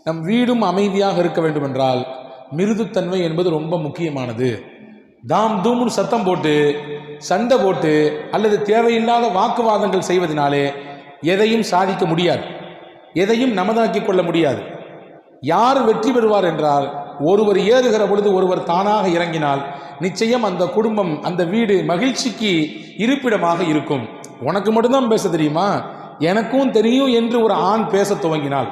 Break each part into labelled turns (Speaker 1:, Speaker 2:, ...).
Speaker 1: நம் வீடும் அமைதியாக இருக்க வேண்டும் என்றால் மிருதுத்தன்மை என்பது ரொம்ப முக்கியமானது. தாம் தூமுன்னு சத்தம் போட்டு சண்டை போட்டு அல்லது தேவையில்லாத வாக்குவாதங்கள் செய்வதனாலே எதையும் சாதிக்க முடியாது, எதையும் நமதாக்கிக் கொள்ள முடியாது. யார் வெற்றி பெறுவார் என்றால், ஒருவர் ஏறுகிற பொழுது ஒருவர் தானாக இறங்கினால் நிச்சயம் அந்த குடும்பம், அந்த வீடு மகிழ்ச்சிக்கு இருப்பிடமாக இருக்கும். உனக்கு மட்டும்தான் பேச தெரியுமா, எனக்கும் தெரியும் என்று ஒரு ஆண் பேச துவங்கினால்,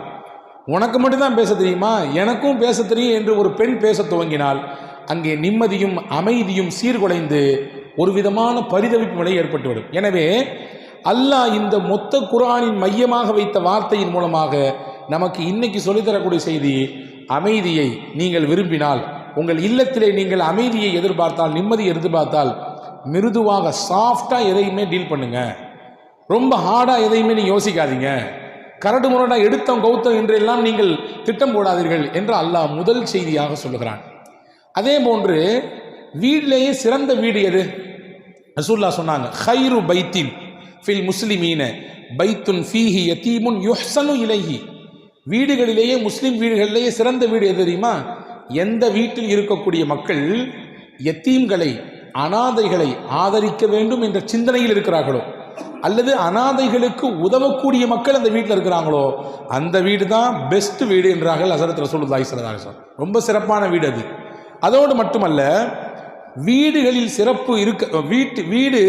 Speaker 1: உனக்கு மட்டும்தான் பேச தெரியுமா, எனக்கும் பேச தெரியும் என்று ஒரு பெண் பேச துவங்கினால் அங்கே நிம்மதியும் அமைதியும் சீர்குலைந்து ஒரு விதமான பரிதவிப்பு நிலை ஏற்பட்டுவிடும். எனவே அல்லாஹ் இந்த மொத்த குர்ஆனின் மையமாக வைத்த வார்த்தையின் மூலமாக நமக்கு இன்னைக்கு சொல்லித்தரக்கூடிய செய்தி, அமைதியை நீங்கள் விரும்பினால், உங்கள் இல்லத்திலே நீங்கள் அமைதியை எதிர்பார்த்தால், நிம்மதியை எதிர்பார்த்தால், மிருதுவாக சாஃப்டா எதையுமே டீல் பண்ணுங்க. ரொம்ப ஹார்டா எதையுமே நீ யோசிக்காதீங்க. கரடு முரடா எடுத்தம் கௌத்தம் என்றெல்லாம் நீங்கள் திட்டம் போடாதீர்கள் என்று அல்லாஹ் முதல் செய்தியாக சொல்லுகிறான். அதே போன்று வீட்டிலேயே சிறந்த வீடு எது? ரசூலுல்லாஹ் சொன்னாங்க, ஹைரு பைத்தின் ஃபில் முஸ்லிமீன பைத்துன் ஃபீஹி யதீமுன் யுஹ்ஸனு இலைஹி. வீடுகளிலேயே, முஸ்லிம் வீடுகளிலேயே சிறந்த வீடு எது தெரியுமா? எந்த வீட்டில் இருக்கக்கூடிய மக்கள் யத்தீம்களை, அனாதைகளை ஆதரிக்க வேண்டும் என்ற சிந்தனையில் இருக்கிறார்களோ, அல்லது அனாதைகளுக்கு உதவக்கூடிய மக்கள் அந்த வீட்டில் இருக்கிறாங்களோ, அந்த வீடு தான் பெஸ்ட் வீடு என்றார்கள் ஹஸரத் ரசூலுல்லாஹி ஸல்லல்லாஹு அலைஹி வஸல்லம். ரொம்ப சிறப்பான வீடு அது. அதோடு மட்டுமல்ல, வீடுகளில் சிறப்பு இருக்க, வீடு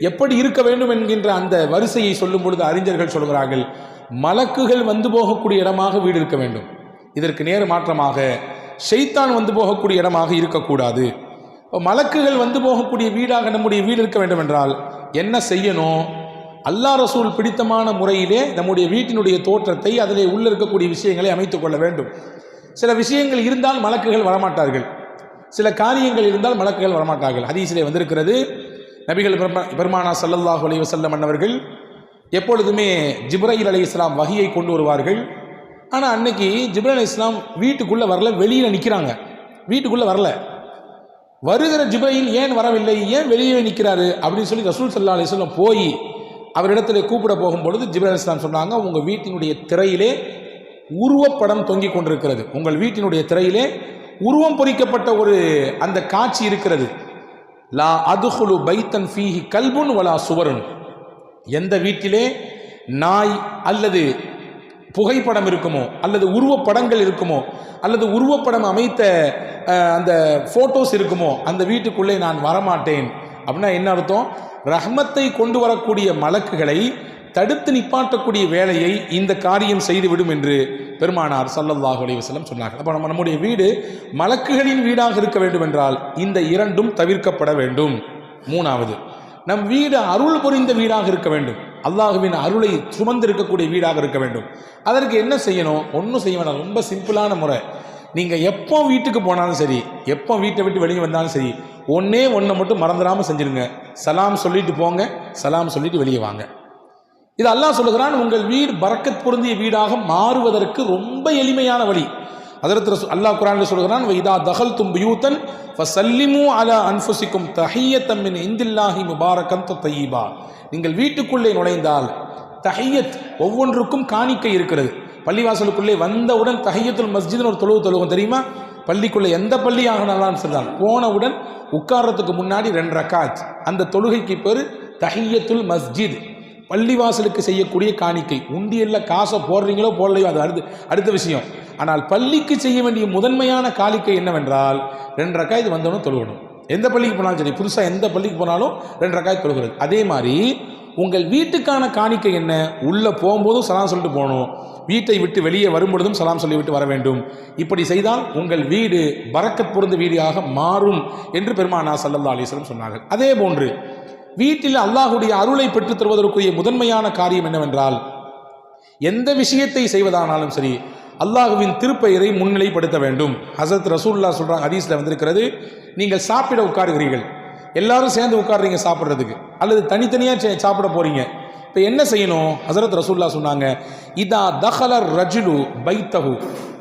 Speaker 1: எப்படி இருக்க வேண்டும் என்கின்ற அந்த வரிசையை சொல்லும் பொழுது அறிஞர்கள் சொல்கிறார்கள், மலக்குகள் வந்து போகக்கூடிய இடமாக வீடு இருக்க வேண்டும். இதற்கு நேர் மாற்றமாக ஷைத்தான் வந்து போகக்கூடிய இடமாக இருக்கக்கூடாது. மலக்குகள் வந்து போகக்கூடிய வீடாக நம்முடைய வீடு இருக்க வேண்டும் என்றால் என்ன செய்யணும்? அல்லாஹ் ரசூல் பிடித்தமான முறையிலே நம்முடைய வீட்டினுடைய தோற்றத்தை, அதிலே உள்ள இருக்கக்கூடிய விஷயங்களை அமைத்துக் கொள்ள வேண்டும். சில விஷயங்கள் இருந்தால் மலக்குகள் வரமாட்டார்கள், சில காரியங்கள் இருந்தால் மலக்குகள் வரமாட்டார்கள். ஹதீஸிலே வந்திருக்கிறது, நபிகள் பெருமானா ஸல்லல்லாஹு அலைஹி வஸல்லம் அன்னவர்கள் எப்பொழுதுமே ஜிப்ரீல் அலைஹிஸ்ஸலாம் வஹியை கொண்டு வருவார்கள். ஆனால் அன்னைக்கு ஜிப்ரீல் அலைஹிஸ்ஸலாம் வீட்டுக்குள்ளே வரல, வெளியில் நிற்கிறாங்க. வீட்டுக்குள்ளே வரல. வருகிற ஜிப்ரீல் ஏன் வரவில்லை, ஏன் வெளியே நிற்கிறாரு அப்படின்னு சொல்லி ரசூல் ஸல்லல்லாஹு அலைஹி வஸல்லம் போய் அவரிடத்தில் கூப்பிட போகும்பொழுது ஜிப்ரீல் அலைஹிஸ்ஸலாம் சொன்னாங்க, உங்கள் வீட்டினுடைய திரையிலே உருவப்படம் தொங்கிக் கொண்டிருக்கிறது. உங்கள் வீட்டினுடைய திரையிலே உருவம் பொறிக்கப்பட்ட ஒரு அந்த காட்சி இருக்கிறது. லா அதுஹுலு பைத்தன் ஃபீஹி கல்புன் வலா சுவருன். எந்த வீட்டிலே நாய் அல்லது புகைப்படம் இருக்குமோ, அல்லது உருவப்படங்கள் இருக்குமோ, அல்லது உருவப்படம் அமைத்த அந்த போட்டோஸ் இருக்குமோ, அந்த வீட்டுக்குள்ளே நான் வரமாட்டேன். அப்படின்னா என்ன அர்த்தம்? ரஹ்மத்தை கொண்டு வரக்கூடிய மலக்குகளை தடுத்து நிப்பாட்டக்கூடிய வேலையை இந்த காரியம் செய்துவிடும் என்று பெருமானார் ஸல்லல்லாஹு அலைஹி வஸல்லம் சொன்னார்கள். அப்போ நம்முடைய வீடு மலக்குகளின் வீடாக இருக்க வேண்டும் என்றால் இந்த இரண்டும் தவிர்க்கப்பட வேண்டும். மூணாவது, நம் வீடு அருள் புரிந்த வீடாக இருக்க வேண்டும். அல்லாஹுவின் அருளை சுமந்து இருக்கக்கூடிய வீடாக இருக்க வேண்டும். அதற்கு என்ன செய்யணும்? ஒன்றும் செய்ய வேண்டாம். ரொம்ப சிம்பிளான முறை. நீங்கள் எப்போ வீட்டுக்கு போனாலும் சரி, எப்போ வீட்டை விட்டு வெளியே வந்தாலும் சரி, ஒன்றே ஒன்றை மட்டும் மறந்துடாமல் செஞ்சிருங்க. சலாம் சொல்லிட்டு போங்க, சலாம் சொல்லிட்டு வெளியே வாங்க. இது அல்லாஹ் சொல்லுகிறான், உங்கள் வீடு பரக்கத் பொருந்திய வீடாக மாறுவதற்கு ரொம்ப எளிமையான வழி. ஹதரத் அல்லாஹ் குர்ஆனில் சொல்கிறான், வைதா தகல்தும் பியூத்தன் ஃபஸல்லிமு அலா அன்ஃபுசிக்கும் தஹிய்யத்தம் மின் இந்தில்லாஹி முபாரக்கன் தய்யிபா. நீங்கள் வீட்டுக்குள்ளே நுழைந்தால் தஹிய்யத், ஒவ்வொன்றுக்கும் காணிக்கை இருக்கிறது. பள்ளிவாசலுக்குள்ளே வந்தவுடன் தஹிய்யத்துல் மஸ்ஜித்னு ஒரு தொழுகும் தெரியுமா? பள்ளிக்குள்ளே எந்த பள்ளி ஆகணும் சொல்றான், போனவுடன் உட்கார்றதுக்கு முன்னாடி 2 ரக்காத், அந்த தொழுகைக்கு பேர் தஹிய்யத்துல் மஸ்ஜித். பள்ளிவாசலுக்கு செய்யக்கூடிய காணிக்கை. உண்டியல்ல காசை போடுறீங்களோ போடலையோ அது அடுத்த விஷயம். ஆனால் பள்ளிக்கு செய்ய வேண்டிய முதன்மையான காணிக்கை என்னவென்றால் 2 ரக்காத் வந்தவனும் தொழுகணும். எந்த பள்ளிக்கு போனாலும் சரி, புதுசாக எந்த பள்ளிக்கு போனாலும் 2 ரக்காத் தொழுகிறது. அதே மாதிரி உங்கள் வீட்டுக்கான காணிக்கை என்ன? உள்ளே போகும்போதும் சலாம் சொல்லிட்டு போகணும், வீட்டை விட்டு வெளியே வரும்பொழுதும் சலாம் சொல்லிவிட்டு வர வேண்டும். இப்படி செய்தால் உங்கள் வீடு பரக்கத் பொருந்த வீடாக மாறும் என்று பெருமானார் ஸல்லல்லாஹு அலைஹி வஸல்லம் சொன்னார்கள். அதே போன்று வீட்டில் அல்லாஹுடைய அருளை பெற்றுத் தருவதற்குரிய முதன்மையான காரியம் என்னவென்றால், எந்த விஷயத்தை செய்வதானாலும் சரி அல்லாஹுவின் திருப்பெயரை முன்னிலைப்படுத்த வேண்டும். ஹஸரத் ரசூலுல்லாஹ் சொல்றாங்க, ஹதீஸ்ல வந்திருக்கிறது, நீங்கள் சாப்பிட உட்காருகிறீர்கள், எல்லாரும் சேர்ந்து உட்கார்றீங்க சாப்பிட்றதுக்கு, அல்லது தனித்தனியாக சாப்பிட போறீங்க. இப்போ என்ன செய்யணும்? ஹஸரத் ரசூலுல்லாஹ் சொன்னாங்க, இதா தஹலர் ரஜுலு பைத்தஹு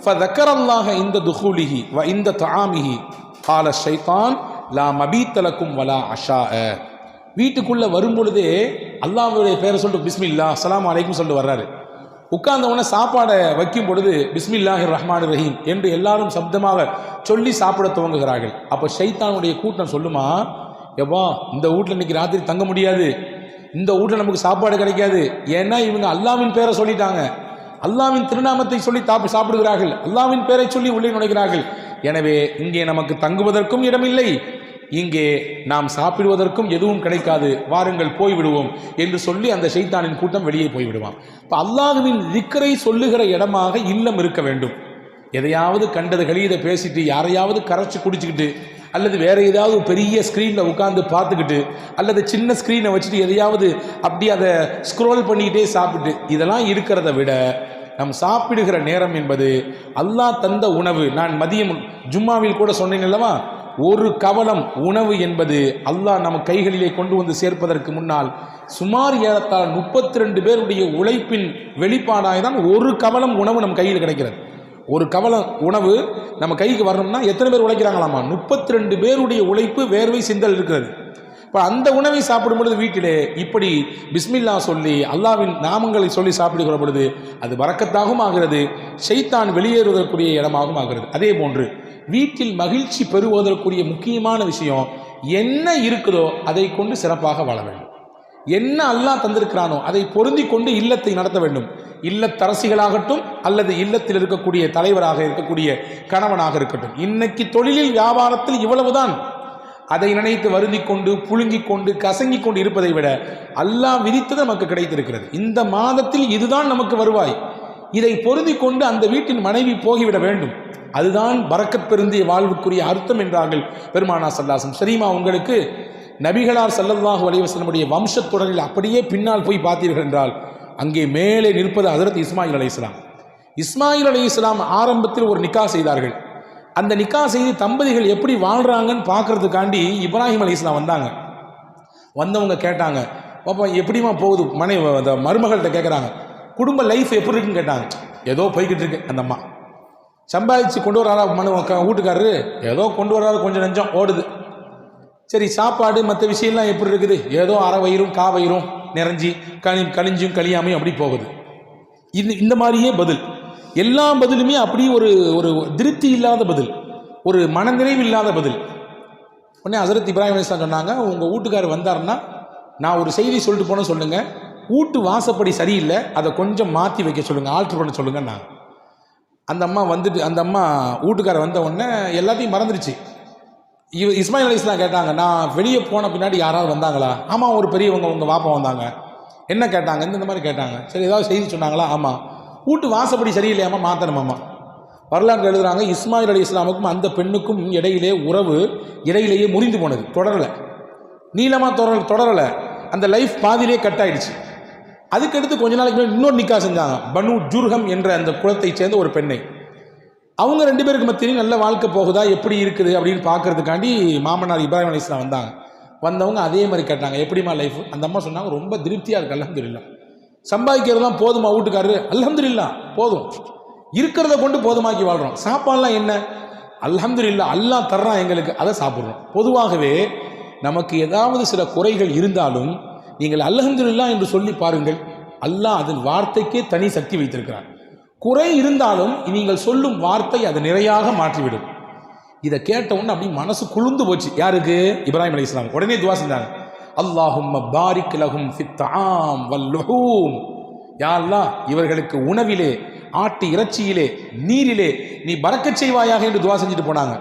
Speaker 1: ஃபதக்கரல்லாஹ இந்த துஹூலிஹி வ இந்த தஆமிஹி கால ஷைத்தான் லா மபீத்தலக்கும் வலா அஷா. வீட்டுக்குள்ளே வரும்பொழுதே அல்லாஹ்வுடைய பேரை சொல்லிட்டு பிஸ்மில்லா அஸ்ஸலாமு அலைக்கும் சொல்லிட்டு வர்றாரு. உட்கார்ந்தவன சாப்பாடை வைக்கும் பொழுது பிஸ்மில்லாஹிர் ரஹ்மான் ரஹீம் என்று எல்லாரும் சப்தமாக சொல்லி சாப்பிட துவங்குகிறார்கள். அப்போ ஷைத்தானுடைய கூட்டம் சொல்லுமா, எப்பா இந்த வீட்டில் இன்னைக்கு ராத்திரி தங்க முடியாது, இந்த வீட்டில் நமக்கு சாப்பாடு கிடைக்காது. ஏன்னா இவங்க அல்லாவின் பேரை சொல்லிட்டாங்க, அல்லாவின் திருநாமத்தை சொல்லி சாப்பிடுகிறார்கள், அல்லாவின் பேரை சொல்லி உள்ளே நுழைகிறார்கள். எனவே இங்கே நமக்கு தங்குவதற்கும் இடமில்லை, இங்கே நாம் சாப்பிடுவதற்கும் எதுவும் கிடைக்காது, வாருங்கள் போய்விடுவோம் என்று சொல்லி அந்த ஷைத்தானின் கூட்டம் வெளியே போய்விடுவான். இப்போ அல்லாஹ்வின் திக்ரை சொல்லுகிற இடமாக இல்லம் இருக்க வேண்டும். எதையாவது கண்டது கழியதை பேசிட்டு யாரையாவது கரைச்சி குடிச்சுக்கிட்டு அல்லது வேற ஏதாவது பெரிய ஸ்க்ரீனில் உட்காந்து பார்த்துக்கிட்டு அல்லது சின்ன ஸ்க்ரீனை வச்சுட்டு எதையாவது அப்படி அதை ஸ்க்ரோல் பண்ணிக்கிட்டே சாப்பிட்டு இதெல்லாம் இருக்கிறத விட நம் சாப்பிடுகிற நேரம் என்பது அல்லாஹ் தந்த உணவு. நான் மதியம் ஜும்மாவில் கூட சொன்னேன் அல்லவா, ஒரு கவலம் உணவு என்பது அல்லாஹ் நம்ம கைகளிலே கொண்டு வந்து சேர்ப்பதற்கு முன்னால் சுமார் ஏறத்தால் 32 பேருடைய உழைப்பின் வெளிப்பாடாக தான் ஒரு கவலம் உணவு நம்ம கையில் கிடைக்கிறது. ஒரு கவலம் உணவு நம்ம கைக்கு வரணும்னா எத்தனை பேர் உழைக்கிறாங்களாமா? 32 பேருடைய உழைப்பு, வேர்வை, சிந்தல் இருக்கிறது. இப்போ அந்த உணவை சாப்பிடும் பொழுது வீட்டிலே இப்படி பிஸ்மில்லா சொல்லி அல்லாவின் நாமங்களை சொல்லி சாப்பிடுகிற பொழுது அது வரக்கத்தாகவும் ஆகிறது, ஷைத்தான் வெளியேறுவதற்குரிய இடமாகவும் ஆகிறது. அதே போன்று வீட்டில் மகிழ்ச்சி பெறுவதற்குரிய முக்கியமான விஷயம் என்ன இருக்குதோ அதை கொண்டு சிறப்பாக வாழ வேண்டும். என்ன அல்லாஹ் தந்திருக்கிறானோ அதை பொருந்தி கொண்டு இல்லத்தை நடத்த வேண்டும். இல்லத்தரசிகளாகட்டும் அல்லது இல்லத்தில் இருக்கக்கூடிய தலைவராக இருக்கக்கூடிய கணவனாக இருக்கட்டும். இன்னைக்கு தொழிலில் வியாபாரத்தில் இவ்வளவுதான், அதை நினைத்து வருந்தி கொண்டு புழுங்கி கொண்டு கசங்கி கொண்டு இருப்பதை விட அல்லாஹ் விதித்தது நமக்கு கிடைத்திருக்கிறது. இந்த மாதத்தில் இதுதான் நமக்கு வருவாய், இதை பொருந்தி கொண்டு அந்த வீட்டின் மனைவி போகிவிட வேண்டும். அதுதான் பரக்கத் பெருந்திய வாழ்வுக்குரிய அர்த்தம் என்றார்கள் பெருமானா ஸல்லல்லாஹு. சரிமா, உங்களுக்கு நபிகளார் ஸல்லல்லாஹு அலைஹி வஸல்லமுடைய வம்சத்தொடரில் அப்படியே பின்னால் போய் பார்த்தீர்கள் என்றால் அங்கே மேலே நிற்பது ஹஜ்ரத் இஸ்மாயில் அலைஹிஸ்ஸலாம். இஸ்மாயில் அலைஹிஸ்ஸலாம் ஆரம்பத்தில் ஒரு நிக்கா செய்தார்கள். அந்த நிக்கா செய்து தம்பதிகள் எப்படி வாழ்றாங்கன்னு பார்க்கறதுக்காண்டி இப்ராஹிம் அலைஹிஸ்ஸலாம் வந்தாங்க. வந்தவங்க கேட்டாங்க, பாப்பா எப்படிமா போகுது மருமகள்கிட்ட கேட்குறாங்க, குடும்ப லைஃப் எப்படி இருக்குன்னு கேட்டாங்க. ஏதோ போய்கிட்டு இருக்கு. அந்த அம்மா சம்பாதிச்சு கொண்டு வராரா வீட்டுக்காரரு, ஏதோ கொண்டு வராரு, கொஞ்சம் நெஞ்சம் ஓடுது. சரி, சாப்பாடு மற்ற விஷயம்லாம் எப்படி இருக்குது? ஏதோ அரை வயிறும் கா வயிறும் நிறைஞ்சி கழிஞ்சும் கழியாமையும் அப்படி போகுது. இந்த மாதிரியே பதில், எல்லா பதிலுமே அப்படி ஒரு ஒரு திருப்தி இல்லாத பதில், ஒரு மனநிறைவு இல்லாத பதில். உடனே ஹஜ்ரத் இப்ராஹிம் அலைஹிஸ்ஸலாம் சொன்னாங்க, உங்கள் வீட்டுக்காரர் வந்தாருன்னா நான் ஒரு செய்தி சொல்லிட்டு போன சொல்லுங்கள், வீட்டு வாசப்படி சரியில்லை, அதை கொஞ்சம் மாற்றி வைக்க சொல்லுங்கள், ஆல்ட்ரு பண்ண சொல்லுங்கள். நான் அந்த அம்மா வந்துட்டு அந்த அம்மா வீட்டுக்காரர் வந்த உடனே எல்லாத்தையும் மறந்துடுச்சு. இஸ்மாயில் அலைஹிஸ்ஸலாம் கேட்டாங்க, நான் வெளியே போன பின்னாடி யாராவது வந்தாங்களா? ஆமாம், ஒரு பெரியவங்க உங்கள் வாப்பா வந்தாங்க. என்ன கேட்டாங்க? இந்த மாதிரி கேட்டாங்க. சரி, ஏதாவது செய்தி சொன்னாங்களா? ஆமாம். வீட்டு வாசப்படி சரியில்லையாமா, மாற்றணுமாம்மா. வரலாறு எழுதுகிறாங்க, இஸ்மாயில் அலைஹிஸ்ஸலாமுக்கும் அந்த பெண்ணுக்கும் இடையிலே உறவு இடையிலேயே முறிந்து போனது, தொடரலை, நீளமாக தொடரலை, அந்த லைஃப் பாதியிலே கட் ஆயிடுச்சு. அதுக்கடுத்து கொஞ்ச நாளைக்கு முன்னாடி இன்னொரு நிக்கா செஞ்சாங்க, பனு ஜுர்ஹம் என்ற அந்த குலத்தை சேர்ந்த ஒரு பெண்ணை. அவங்க 2 பேருக்கு மத்தியிலும் நல்ல வாழ்க்கை போகுதா, எப்படி இருக்குது அப்படின்னு பார்க்கறதுக்காண்டி மாமனார் இப்ராஹிம் அலைஹிஸ்ஸலாம் வந்தாங்க. வந்தவங்க அதே மாதிரி கேட்டாங்க, எப்படிமா லைஃப்? அந்த அம்மா சொன்னாங்க, ரொம்ப திருப்தியாக இருக்குது, அல்ஹம்துலில்லாஹ். சம்பாதிக்கிறதுலாம் போதுமா வீட்டுக்காரரு? அல்ஹம்துலில்லாஹ் போதும், இருக்கிறத கொண்டு போதுமாக்கி வாழ்கிறோம். சாப்பாடுலாம் என்ன? அல்ஹம்துலில்லாஹ், அல்லாஹ் தர்றான் எங்களுக்கு, அதை சாப்பிட்றோம். பொதுவாகவே நமக்கு ஏதாவது சில குறைகள் இருந்தாலும் நீங்கள் அல்ஹம்துலில்லாஹ் என்று சொல்லி பாருங்கள், அல்லாஹ் அதன் வார்த்தைக்கே தனி சக்தி வைத்திருக்கிறார். குறை இருந்தாலும் நீங்கள் சொல்லும் வார்த்தை அதை நிறையாக மாற்றிவிடும். இதை கேட்ட உடனே அப்படி மனசு குளிர்ந்து போச்சு. யாருக்கு? இப்ராஹிம் அலைஹிஸ்ஸலாம். உடனே துவா செஞ்சாங்க, அல்லாஹும்ம பாரிக் லஹும் ஃபித் தஆம் வல் லுஹூம். யா அல்லாஹ், இவர்களுக்கு உணவிலே, ஆட்டு இறைச்சியிலே, நீரிலே நீ பரக்கச் செய்வாயாக என்று துவா செஞ்சுட்டு போனாங்க.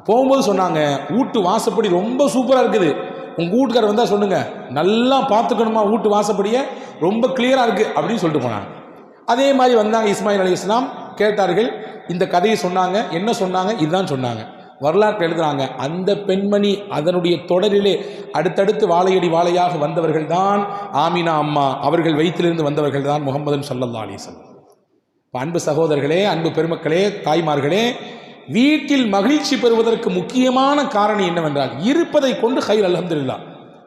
Speaker 1: போகும்போது சொன்னாங்க, வீட்டு வாசப்படி ரொம்ப சூப்பராக இருக்குது, உங்கள் வீட்டுக்காரர் வந்தால் சொல்லுங்க, நல்லா பார்த்துக்கணுமா வீட்டு வாசப்படியை, ரொம்ப கிளியராக இருக்குது அப்படின்னு சொல்லிட்டு போனாங்க. அதே மாதிரி வந்தாங்க இஸ்மாயில் அலைஹிஸ்ஸலாம், கேட்டார்கள், இந்த கதையை சொன்னாங்க. என்ன சொன்னாங்க? இதுதான் சொன்னாங்க. வரலாற்று எழுதுறாங்க, அந்த பெண்மணி அதனுடைய தொடரிலே அடுத்தடுத்து வாழையடி வாழையாக வந்தவர்கள் தான் ஆமினா அம்மா, அவர்கள் வயிற்றிலிருந்து வந்தவர்கள் தான் முஹம்மது ஸல்லல்லாஹு அலைஹி வஸல்லம். அன்பு சகோதரர்களே, அன்பு பெருமக்களே, தாய்மார்களே, வீட்டில் மகிழ்ச்சி பெறுவதற்கு முக்கியமான காரணம் என்னவென்றால் இருப்பதை கொண்டு ஹைர், அல்ஹம்துலில்லாஹ்,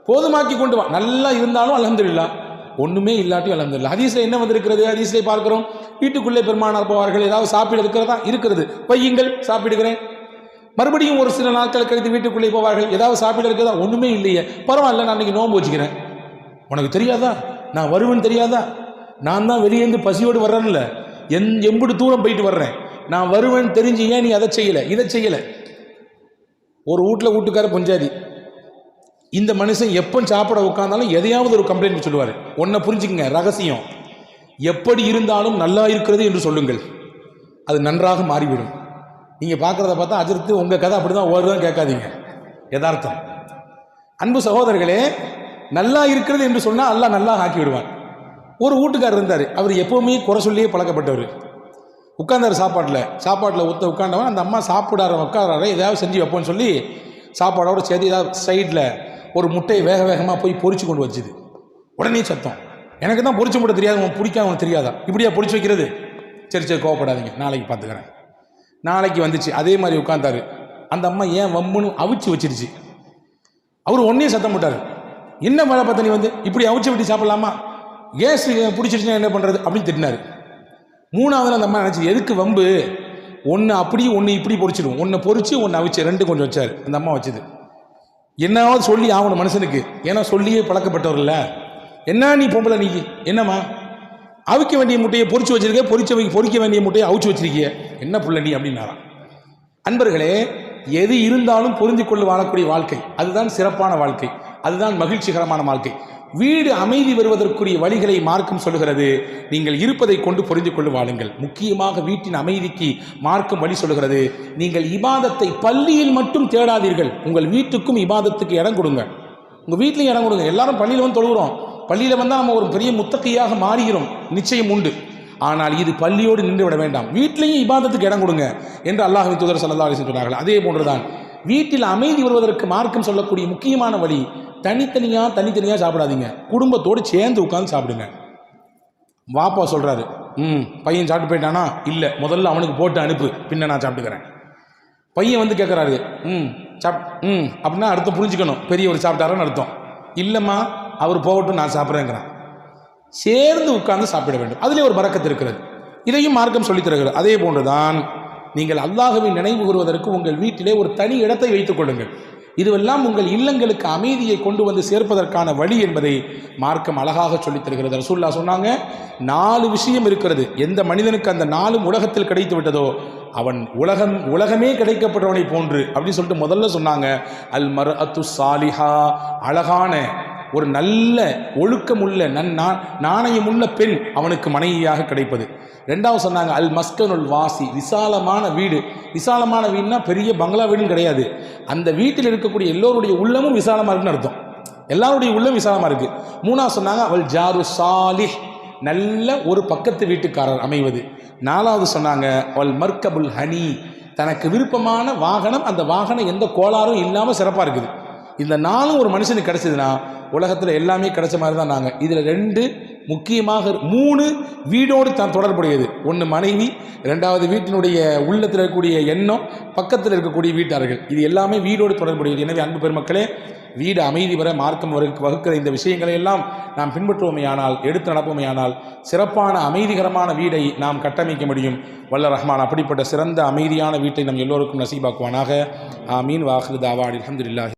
Speaker 1: போதுமாக்கி கொண்டு வா. நல்லா இருந்தாலும் அல்ஹம்துலில்லாஹ், ஒன்றுமே இல்லாட்டி அல்ஹம்துலில்லாஹ். ஹதீஸில் என்ன வந்திருக்கிறது? ஹதீஸில் பார்க்கிறோம், வீட்டுக்குள்ளே பெருமானார் போவார்கள், ஏதாவது சாப்பிட இருக்கிறதா? இருக்கிறது, வையுங்கள், சாப்பிடுகிறேன். மறுபடியும் ஒரு சில நாட்கள் கழித்து வீட்டுக்குள்ளே போவார்கள், ஏதாவது சாப்பிட இருக்கிறதா? ஒன்றுமே இல்லையே, பரவாயில்ல, நான் இன்னைக்கு நோன்பு வச்சுக்கிறேன். உனக்கு தெரியாதா நான் வருவேன்னு தெரியாதா? நான் தான் வெளியேந்து பசியோடு வர்றேன்ல, எம்புடு தூரம் போயிட்டு வர்றேன், நான் வருவேன்னு தெரிஞ்சு ஏன் நீ அதை செய்யலை இதை செய்யலை? ஒரு வீட்டில் வீட்டுக்கார பஞ்சாதி, இந்த மனுஷன் எப்போ சாப்பிட உட்கார்ந்தாலும் எதையாவது ஒரு கம்ப்ளைண்ட் சொல்லுவார். ஒன்றை புரிஞ்சுக்கங்க, ரகசியம், எப்படி இருந்தாலும் நல்லா இருக்கிறது என்று சொல்லுங்கள், அது நன்றாக மாறிவிடும். நீங்கள் பார்க்குறத பார்த்தா அஜர்த்து உங்கள் கதை அப்படி தான் ஓடுதான் கேட்காதீங்க, யதார்த்தம். அன்பு சகோதரர்களே, நல்லா இருக்கிறது என்று சொன்னால் அல்லாஹ் நல்லா ஆக்கி விடுவான். ஒரு வீட்டுக்காரர் இருந்தார், அவர் எப்போவுமே குறை சொல்லியே பழக்கப்பட்டவர். உட்கார்ந்தார் சாப்பாட்டில் உட்கார்ந்தவன், அந்த அம்மா சாப்பிடார உட்காரார ஏதாவது செஞ்சு வைப்போன்னு சொல்லி சாப்பாடோட சேர்த்து ஏதாவது சைடில் ஒரு முட்டையை வேக வேகமாக போய் பொரிச்சு கொண்டு வச்சுது. உடனே சத்தம், எனக்கு தான் பொரிச்சு முட்டை தெரியாது, உன் பிடிக்காம உனக்கு தெரியாதா, இப்படியா பொரிச்சு வைக்கிறது? சரி கோவப்படாதீங்க, நாளைக்கு பார்த்துக்கிறேன். நாளைக்கு வந்துச்சு, அதே மாதிரி உட்கார்ந்தாரு. அந்த அம்மா ஏன் வம்புன்னு அவிச்சு வச்சிருச்சு. அவர் ஒன்னே சத்தம் போட்டார், என்ன வேலை பார்த்த நீ வந்து இப்படி அவிச்சு விட்டு சாப்பிடலாமா, கேஸ் பிடிச்சிருச்சுன்னா என்ன பண்ணுறது அப்படின்னு திட்டினார். மூணாவது அந்த அம்மா நினச்சி, எதுக்கு வம்பு, ஒன்று அப்படி ஒன்று இப்படி பொரிச்சிடும், ஒன்று பொரிச்சு ஒன்று அவிச்சு ரெண்டு கொஞ்சம் வச்சார். அந்த அம்மா வச்சுது. என்னாவது சொல்லி ஆகணும் மனுஷனுக்கு, ஏன்னா சொல்லியே பழக்கப்பட்டவர்ல. என்ன நீ பொம்பளை, நீ என்னம்மா அவிக்க வேண்டிய முட்டையை பொரிச்சு வச்சிருக்க, பொரிக்க வேண்டிய முட்டையை அவிச்சு வச்சிருக்கிய, என்ன புள்ள நீ அப்படின்னாராம். அன்பர்களே, எது இருந்தாலும் புரிந்து கொண்டு வாழக்கூடிய வாழ்க்கை அதுதான் சிறப்பான வாழ்க்கை, அதுதான் மகிழ்ச்சிகரமான வாழ்க்கை. வீடு அமைதி வருவதற்குரிய வழிகளை மார்க்கம் சொல்லுகிறது. நீங்கள் இருப்பதை கொண்டு புரிந்து கொண்டு வாழுங்கள். முக்கியமாக வீட்டின் அமைதிக்கு மார்க்கம் வழி சொல்லுகிறது. நீங்கள் இபாதத்தை பள்ளியில் மட்டும் தேடாதீர்கள், உங்கள் வீட்டுக்கும் இபாதத்துக்கு இடம் கொடுங்க. உங்கள் வீட்லையும் இடம் கொடுங்க. எல்லாரும் பள்ளியில் வந்து தொழுகிறோம், பள்ளியில் வந்தால் நம்ம ஒரு பெரிய முத்தகையாக மாறுகிறோம், நிச்சயம் உண்டு. ஆனால் இது பள்ளியோடு நின்று விட வேண்டாம், வீட்டிலையும் இபாதத்துக்கு இடம் கொடுங்க என்று அல்லாஹ்வின் தூதர் ஸல்லல்லாஹு அலைஹி வஸல்லம் சொன்னார்கள். அதே போன்றுதான் வீட்டில் அமைதி வருவதற்கு மார்க்கம் சொல்லக்கூடிய முக்கியமான வழி, தனித்தனியாக சாப்பிடாதீங்க, குடும்பத்தோடு சேர்ந்து உட்கார்ந்து சாப்பிடுங்க. வாப்பா சொல்கிறாரு, பையன் சாப்பிட்டு போயிட்டானா, இல்லை முதல்ல அவனுக்கு போட்டு அனுப்பு, பின்ன நான் சாப்பிட்டுக்கிறேன். பையன் வந்து கேட்குறாரு, அப்படின்னா அர்த்தம் புரிஞ்சுக்கணும், பெரியவர் சாப்பிட்டாருன்னு அர்த்தம். இல்லைம்மா அவர் போகட்டும், நான் சாப்பிட்றேங்கிறேன். சேர்ந்து உட்கார்ந்து சாப்பிட வேண்டும், அதிலே ஒரு பரக்கத்து இருக்கிறது. இதையும் மார்க்கம் சொல்லித் தருகிறது. அதே போன்றுதான் நீங்கள் அல்லாஹ்வை நினைவு கூறுவதற்கு உங்கள் வீட்டிலே ஒரு தனி இடத்தை வைத்துக் கொள்ளுங்கள். இதுவெல்லாம் உங்கள் இல்லங்களுக்கு அமைதியை கொண்டு வந்து சேர்ப்பதற்கான வழி என்பதை மார்க்கம் அழகாக சொல்லித் தருகிறது. ரசூலுல்லாஹ் சொன்னாங்க, 4 விஷயம் இருக்கிறது, எந்த மனிதனுக்கு அந்த 4 உலகத்தில் கிடைத்து விட்டதோ அவன் உலகமே கிடைக்கப்பட்டவனை போன்று அப்படின்னு சொல்லிட்டு முதல்ல சொன்னாங்க. அல் மர்அத்து சாலிஹா, அழகான ஒரு நல்ல ஒழுக்கமுள்ள நாணயமுள்ள பெண் அவனுக்கு மனைவியாக கிடைப்பது. ரெண்டாவது சொன்னாங்க அல் மஸ்கனுல் வாசி, விசாலமான வீடு. விசாலமான வீடுனா பெரிய பங்களா வீடும் கிடையாது, அந்த வீட்டில் இருக்கக்கூடிய எல்லோருடைய உள்ளமும் விசாலமாக இருக்குன்னு அர்த்தம், எல்லாருடைய உள்ளம் விசாலமாக இருக்கு. மூணாவது சொன்னாங்க அவள் ஜாரு சாலிஹ், நல்ல ஒரு பக்கத்து வீட்டுக்காரர் அமைவது. நாலாவது சொன்னாங்க அவள் மர்கபுல் ஹனி, தனக்கு விருப்பமான வாகனம், அந்த வாகனம் எந்த கோளாறும் இல்லாமல் சிறப்பாக இருக்குது. இந்த 4 ஒரு மனுஷனுக்கு கிடைச்சதுன்னா உலகத்தில் எல்லாமே கிடைச்ச மாதிரி தான். நாங்கள் இதில் 2 முக்கியமாக, 3 வீடோடு தான் தொடர்புடையது. ஒன்று மனைவி, 2வது வீட்டினுடைய உள்ளத்தில் இருக்கக்கூடிய எண்ணம், பக்கத்தில் இருக்கக்கூடிய வீட்டார்கள், இது எல்லாமே வீடோடு தொடர்புடையது. எனவே அன்பு பெருமக்களே, வீடு அமைதி வர மார்க்கம் வகுக்கிற இந்த விஷயங்களை எல்லாம் நாம் பின்பற்றுவோமேயானால், எடுத்து நடப்போமேயானால் சிறப்பான அமைதிகரமான வீடை நாம் கட்டமைக்க முடியும். வல்ல ரஹ்மான் அப்படிப்பட்ட சிறந்த அமைதியான வீட்டை நம் எல்லோருக்கும் நசீபாக்குவானாக. ஆமீன். வாஹிரு தாவா அல்ஹம்துலில்லாஹ்.